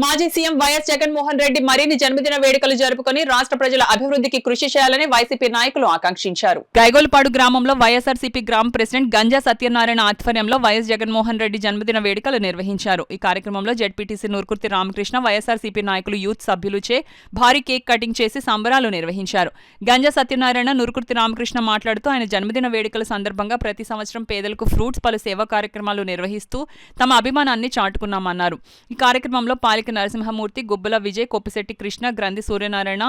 మాజీ CM YS Jaganmohan Reddy మరిన్ని జన్మదిన వేడుకలు జరుపుకుని రాష్ట్ర ప్రజల అభివృద్ధికి కృషి చేయాలని వైసీపీ నాయకులు ఆకాంక్షించారు. గైగోల్పాడు గ్రామంలో వైఎస్ఆర్సీపీ గ్రామ ప్రెసిడెంట్ గంజా సత్యనారాయణ ఆధ్వర్యంలో వైఎస్ జగన్మోహన్ రెడ్డి జన్మదిన వేడుకలు నిర్వహించారు. ఈ కార్యక్రమంలో జెడ్పీటీసీ నూర్కుర్తి రామకృష్ణ, వైఎస్ఆర్సీపీ నాయకులు, యూత్ సభ్యులుచే భారీ కేక్ కటింగ్ చేసి సంబరాలు నిర్వహించారు. గంజా సత్యనారాయణ, నూర్కుర్తి రామకృష్ణ మాట్లాడుతూ ఆయన జన్మదిన వేడుకల సందర్భంగా ప్రతి సంవత్సరం పేదలకు ఫ్రూట్స్, పలు సేవా కార్యక్రమాలు నిర్వహిస్తూ తమ అభిమానాన్ని చాటుకున్నామన్నారు. ఈ కార్యక్రమంలో నరసింహమూర్తి, గుబ్బల విజయ్, కొప్పిశెట్టి కృష్ణ, గ్రంథి సూర్యనారాయణ,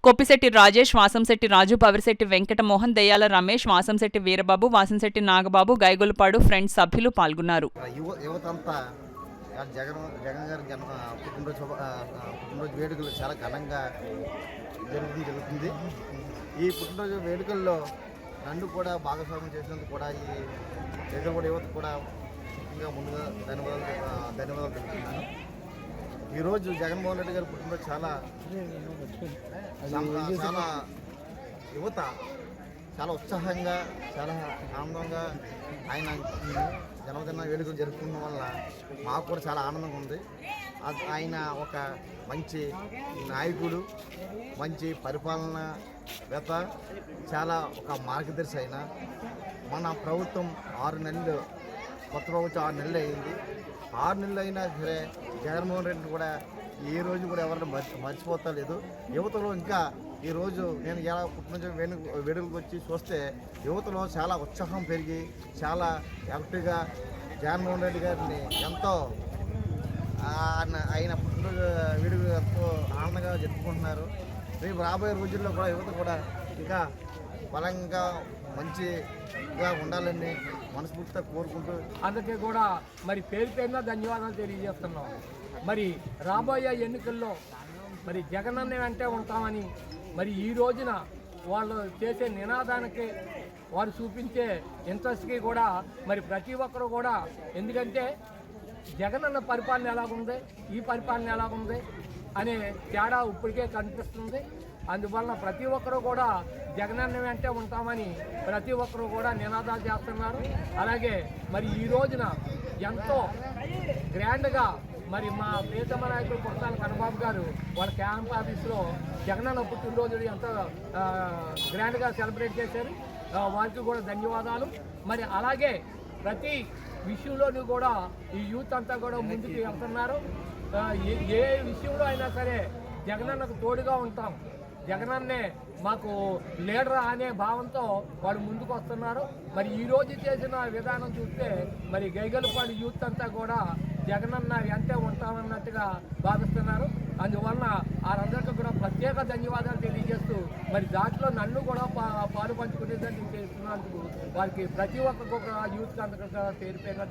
కొప్పిశెట్టి రాజేష్, వాసంశెట్టి రాజు, పవిరిశెట్టి వెంకటమోహన్, దయ్యాల రమేష్, వాసంశెట్టి వీరబాబు, వాసంశెట్టి నాగబాబు, గైగోల్పాడు ఫ్రెండ్స్ సభ్యులు పాల్గొన్నారు. పుట్టినరోజు వేడుకలు చాలా ఘనంగా జరుగుతుంది. ఈ పుట్టినరోజు వేడుకల్లో నన్ను కూడా భాగస్వామ్యం చేసినందుకు కూడా ఈ జగన్ యువత కూడా ముఖ్యంగా ముందుగా ధన్యవాదాలు తెలుపుతున్నాను. ఈరోజు జగన్మోహన్ రెడ్డి గారు పుట్టినరోజు చాలా యువత చాలా ఉత్సాహంగా, చాలా ఆనందంగా ఆయన జన్మదిన వేడుకలు జరుపుకోవడం వల్ల మాకు కూడా చాలా ఆనందంగా ఉంది. ఆయన ఒక మంచి నాయకుడు, మంచి పరిపాలనవేత్త, చాలా ఒక మార్గదర్శి. అయిన మన ప్రభుత్వం 6 నెలలు, కొత్త ప్రభుత్వం 6 నెలలు అయింది. 6 నెలలు అయినా సరే జగన్మోహన్ రెడ్డి కూడా ఏ రోజు కూడా ఎవరిని మర్చిపోతా లేదు. యువతలో ఇంకా ఈరోజు నేను ఎలా పుట్టినరోజు వేడుకలకు వచ్చి చూస్తే యువతలో చాలా ఉత్సాహం పెరిగి చాలా యాక్టివ్గా జగన్మోహన్ రెడ్డి గారిని ఎంతో ఆయన పుట్టినరోజు వేడుకలు ఎంతో ఆనందంగా జరుపుకుంటున్నారు. రేపు రాబోయే రోజుల్లో కూడా యువత కూడా ఇంకా బలంగా మంచిగా ఉండాలని మనస్ఫూర్తిగా కోరుకుంటూ అందుకే కూడా మరి పేరు పేరున ధన్యవాదాలు తెలియజేస్తున్నాం. మరి రాబోయే ఎన్నికల్లో మరి జగనన్న వెంటే ఉంటామని మరి ఈ రోజున వాళ్ళు చేసే నినాదానికి, వారు చూపించే ఇంట్రెస్ట్కి కూడా మరి ప్రతి ఒక్కరు కూడా, ఎందుకంటే జగనన్న పరిపాలన ఎలాగుంది, ఈ పరిపాలన ఎలాగుంది అనే తేడా ఇప్పటికే కనిపిస్తుంది. అందువలన ప్రతి ఒక్కరు కూడా జగనన్న వెంటే ఉంటామని ప్రతి ఒక్కరు కూడా నినాదాలు చేస్తున్నారు. అలాగే మరి ఈ రోజున ఎంతో గ్రాండ్గా మరి మా ప్రియతమ నాయకులు కొట్టాల కన్నబాబు గారు వాళ్ళ క్యాంప్ ఆఫీస్లో జగనన్న పుట్టినరోజు ఎంతో గ్రాండ్గా సెలబ్రేట్ చేశారు. వారికి కూడా ధన్యవాదాలు. మరి అలాగే ప్రతి విషయంలోనూ కూడా ఈ యూత్ అంతా కూడా ముందుకు వెళ్తున్నారు. ఏ విషయంలో అయినా సరే జగనన్నకు తోడుగా ఉంటాం, జగనన్నే మాకు లీడర్ అనే భావంతో వాళ్ళు ముందుకు వస్తున్నారు. మరి ఈరోజు చేసిన విధానం చూస్తే మరి గైగోల్పాడు యూత్ అంతా కూడా జగనన్న వెంటే ఉంటామన్నట్టుగా భావిస్తున్నారు. అందువలన వారందరికీ కూడా ప్రత్యేక ధన్యవాదాలు తెలియజేస్తూ మరి దాంట్లో నన్ను కూడా పాలు పంచుకునేదాన్ని చేస్తున్నందుకు వారికి ప్రతి ఒక్క యూత్ అంతా పేరు పేరుగా